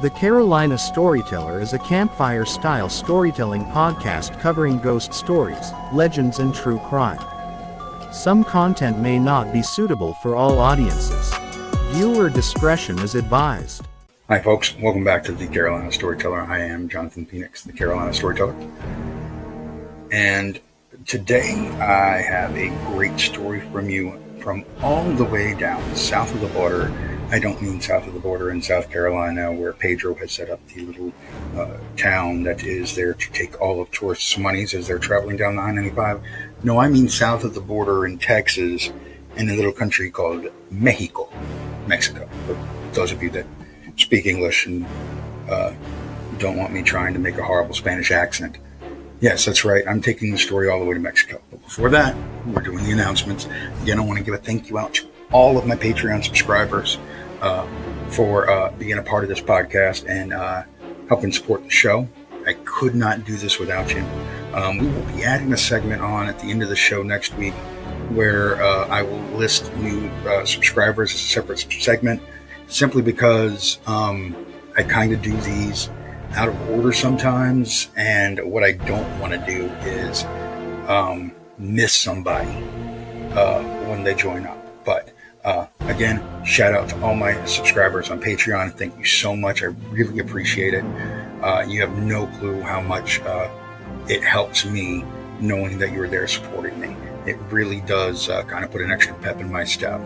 The Carolina Storyteller is a campfire-style storytelling podcast covering ghost stories, legends, and true crime. Some content may not be suitable for all audiences. Viewer discretion is advised. Hi folks, welcome back to the Carolina Storyteller. I am Jonathan Phoenix, the Carolina Storyteller. And today I have a great story from you from all the way down south of the border. I don't mean south of the border in South Carolina where Pedro has set up the little town that is there to take all of tourists' monies as they're traveling down the I-95. No, I mean south of the border in Texas in a little country called Mexico. For those of you that speak English and don't want me trying to make a horrible Spanish accent. Yes, that's right. I'm taking the story all the way to Mexico. But before that, we're doing the announcements. Again, I want to give a thank you out to all of my Patreon subscribers for being a part of this podcast and helping support the show. I could not do this without you. We will be adding a segment on at the end of the show next week where I will list new subscribers as a separate segment, simply because I kind of do these out of order sometimes, and what I don't want to do is miss somebody when they join up. But again, shout out to all my subscribers on Patreon. Thank you so much. I really appreciate it. You have no clue how much it helps me knowing that you're there supporting me. It really does kind of put an extra pep in my step.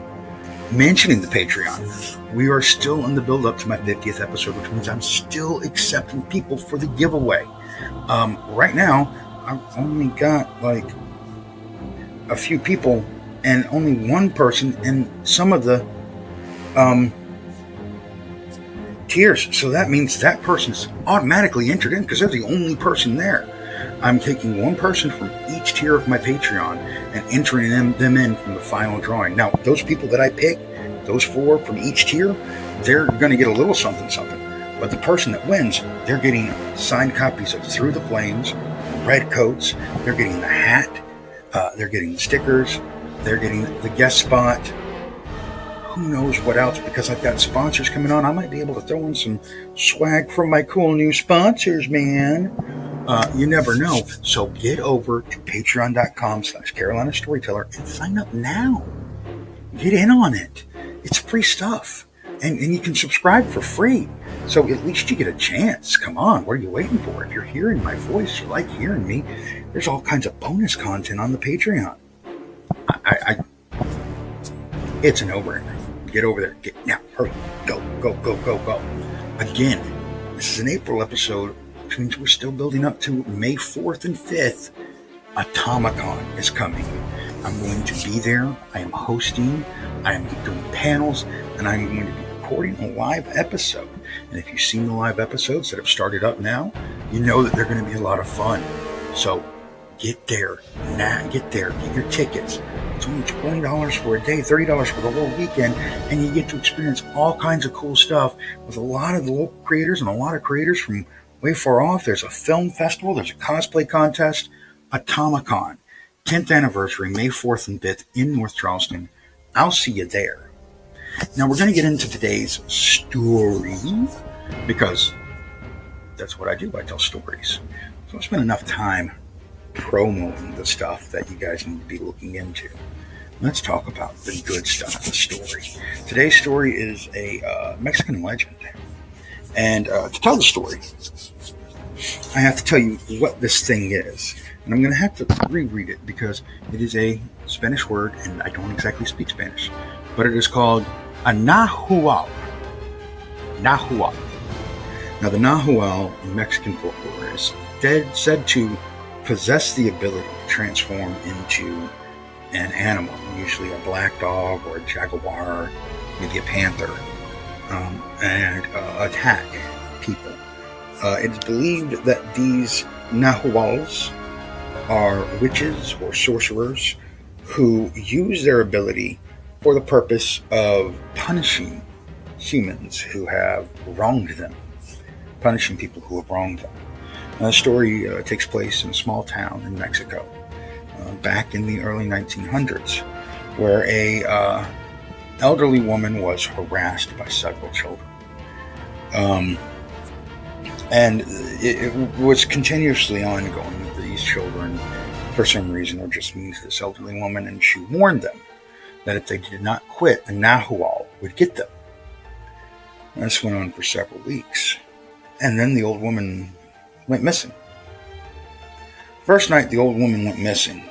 Mentioning the Patreon, we are still in the build-up to my 50th episode, which means I'm still accepting people for the giveaway. Right now, I've only got like a few people and only one person in some of the tiers. So that means that person's automatically entered in because they're the only person there. I'm taking one person from each tier of my Patreon and entering them in from the final drawing. Now, those people that I pick, those 4 from each tier, they're going to get a little something. But the person that wins, they're getting signed copies of Through the Flames, red coats, they're getting the hat, they're getting the stickers, they're getting the guest spot. Who knows what else, because I've got sponsors coming on. I might be able to throw in some swag from my cool new sponsors, man. You never know. So get over to patreon.com/Carolina Storyteller and sign up now. Get in on it. It's free stuff. And you can subscribe for free. So at least you get a chance. Come on, what are you waiting for? If you're hearing my voice, you like hearing me, there's all kinds of bonus content on the Patreon. It's a no-brainer. Get over there. Now, hurry. Go. Again, this is an April episode, which means we're still building up to May 4th and 5th. Atomicon is coming. I'm going to be there. I am hosting. I am doing panels, and I'm going to be recording a live episode. And if you've seen the live episodes that have started up now, you know that they're going to be a lot of fun. So get there. Get your tickets. It's only $20 for a day, $30 for the whole weekend, and you get to experience all kinds of cool stuff with a lot of the local creators and a lot of creators from way far off. There's a film festival. There's a cosplay contest. Atomicon, 10th anniversary, May 4th and 5th in North Charleston. I'll see you there. Now we're going to get into today's story because that's what I do. I tell stories. So I spend enough time promoting the stuff that you guys need to be looking into. Let's talk about the good stuff, the story. Today's story is a Mexican legend. And to tell the story, I have to tell you what this thing is. And I'm going to have to reread it because it is a Spanish word and I don't exactly speak Spanish. But it is called a Nahual. Nahual. Now the Nahual in Mexican folklore is said to possess the ability to transform into an animal, usually a black dog or a jaguar, maybe a panther, and attack people. It's believed that these Nahuals are witches or sorcerers who use their ability for the purpose of punishing humans who have wronged them, punishing people who have wronged them. The story takes place in a small town in Mexico back in the early 1900s, where a elderly woman was harassed by several children. And it was continuously ongoing. These children, for some reason, were just mean to this elderly woman, and she warned them that if they did not quit, the Nahual would get them. And this went on for several weeks. And then the old woman went missing. First night the old woman went missing,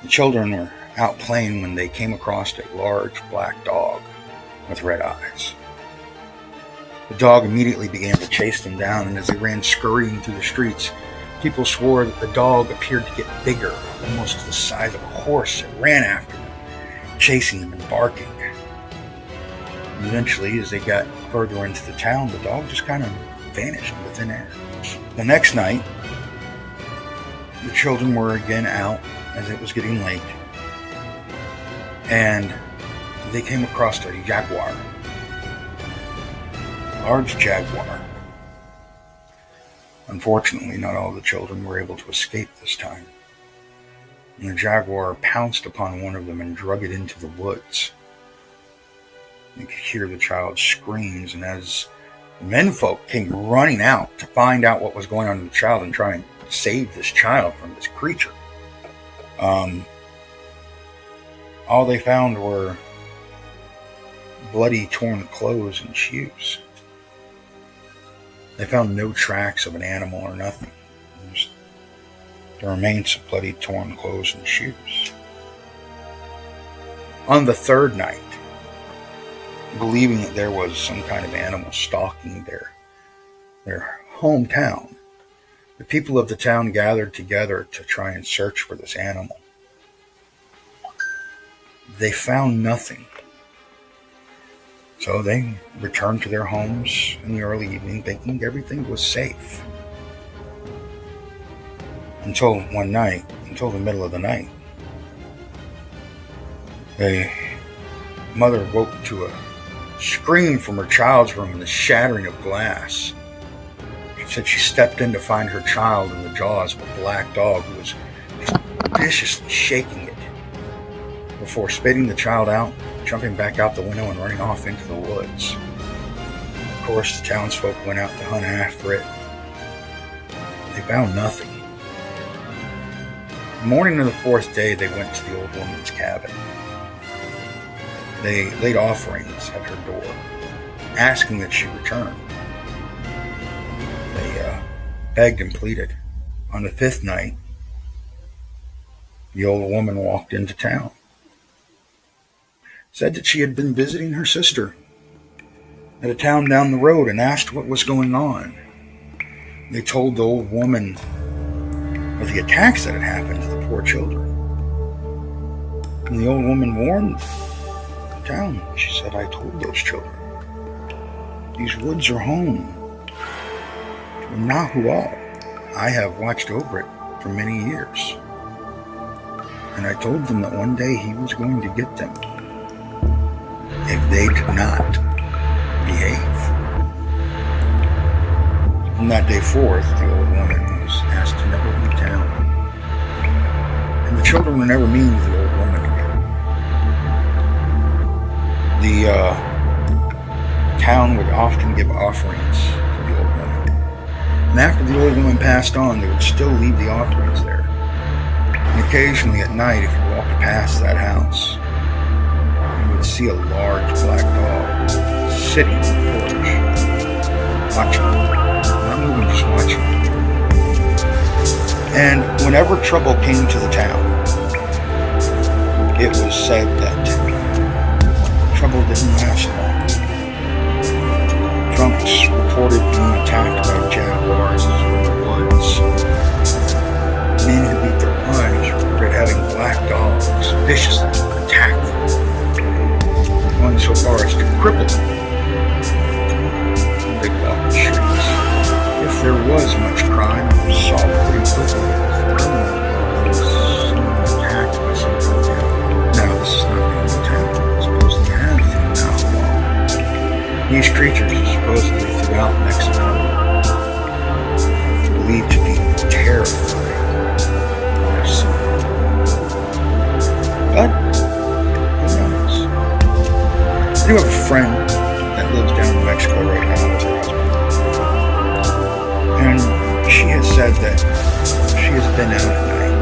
the children were out playing when they came across a large black dog with red eyes. The dog immediately began to chase them down, and as they ran scurrying through the streets, people swore that the dog appeared to get bigger, almost the size of a horse, and ran after them, chasing them and barking. And eventually, as they got further into the town, the dog just kind of vanished into thin air. The next night, the children were again out as it was getting late, and they came across a jaguar. Large jaguar. Unfortunately, not all the children were able to escape this time. And the jaguar pounced upon one of them and drug it into the woods. You could hear the child's screams, and as the menfolk came running out to find out what was going on with the child and try and save this child from this creature, all they found were bloody, torn clothes and shoes. They found no tracks of an animal or nothing. Just the remains of bloody, torn clothes and shoes. On the third night, believing that there was some kind of animal stalking their hometown, the people of the town gathered together to try and search for this animal. They found nothing. So they returned to their homes in the early evening thinking everything was safe. Until the middle of the night, a mother woke to a scream from her child's room and the shattering of glass. She said she stepped in to find her child in the jaws of a black dog who was just viciously shaking it before spitting the child out, jumping back out the window and running off into the woods. Of course, the townsfolk went out to hunt after it. They found nothing. The morning of the fourth day, they went to the old woman's cabin. They laid offerings at her door, asking that she return. They begged and pleaded. On the fifth night, the old woman walked into town. Said that she had been visiting her sister at a town down the road and asked what was going on. They told the old woman of the attacks that had happened to the poor children. And the old woman warned the town. She said, I told those children, these woods are home to Nahual. I have watched over it for many years. And I told them that one day he was going to get them if they did not behave. From that day forth, the old woman was asked to never leave town. And the children were never mean to the old woman again. The town would often give offerings to the old woman. And after the old woman passed on, they would still leave the offerings there. And occasionally at night, if you walked past that house, would see a large black dog sitting on the porch, watching, not moving, just watching. And whenever trouble came to the town, it was said that trouble didn't last long. Drunks reported being attacked by jaguars in the woods. Men who beat their wives reported having black dogs viciously attack them, going so far as to cripple them. They walked the streets. If there was much crime, it was solved pretty quickly. If the criminal was attacked by somebody else. Now, this is not the only town supposedly has the Nahual. These creatures are supposedly throughout Mexico, believed to be terrifying when they're seen. But I do have a friend that lives down in Mexico right now with her husband. And she has said that she has been out at night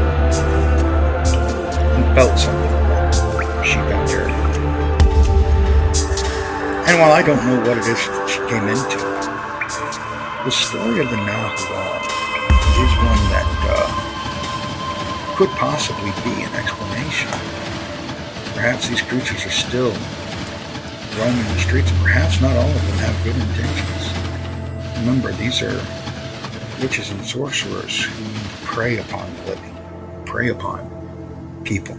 and felt something when she got there. And while I don't know what it is that she came into, the story of the Nahual is one that could possibly be an explanation. Perhaps these creatures are still roaming the streets, and perhaps not all of them have good intentions. Remember, these are witches and sorcerers who prey upon the living, prey upon people.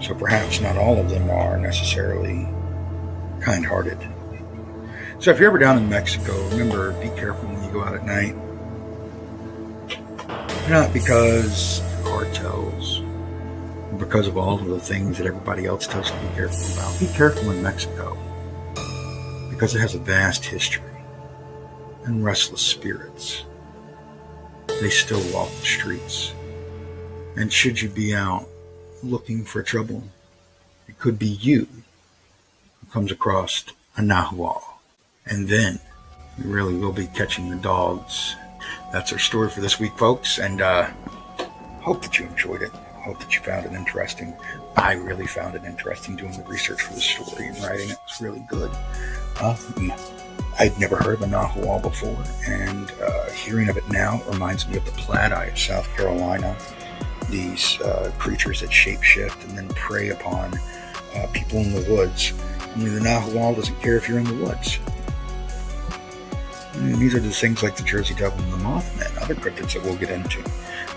So perhaps not all of them are necessarily kind-hearted. So if you're ever down in Mexico, remember, be careful when you go out at night. Not because cartels, because of all of the things that everybody else tells you to be careful about. Be careful in Mexico, because it has a vast history and restless spirits. They still walk the streets. And should you be out looking for trouble, it could be you who comes across a Nahual. And then you really will be catching the dogs. That's our story for this week, folks. And hope that you enjoyed it. Hope that you found it interesting. I really found it interesting doing the research for the story and writing it. It was really good. I'd never heard of a Nahual before, and hearing of it now reminds me of the Platte Eye of South Carolina. These creatures that shapeshift and then prey upon people in the woods. Only the Nahual doesn't care if you're in the woods. And these are the things like the Jersey Devil and the Mothman, other cryptids that we'll get into.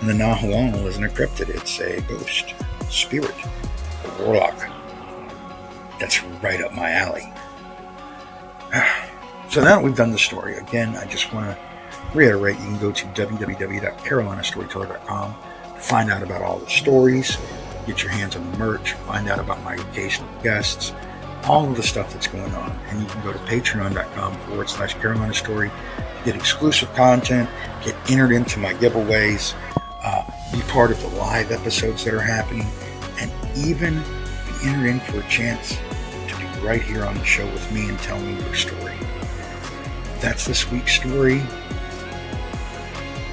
And the Nahual isn't a cryptid, it's a ghost, spirit, a warlock. That's right up my alley. So now that we've done the story, again, I just want to reiterate, you can go to www.carolinastoryteller.com to find out about all the stories, get your hands on the merch, find out about my occasional guests, all of the stuff that's going on. And you can go to patreon.com/Carolina Story to get exclusive content, get entered into my giveaways, be part of the live episodes that are happening, and even be entered in for a chance to be right here on the show with me and tell me your story. That's this week's story.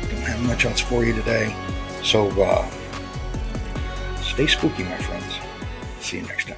Don't have much else for you today. So stay spooky, my friends. See you next time.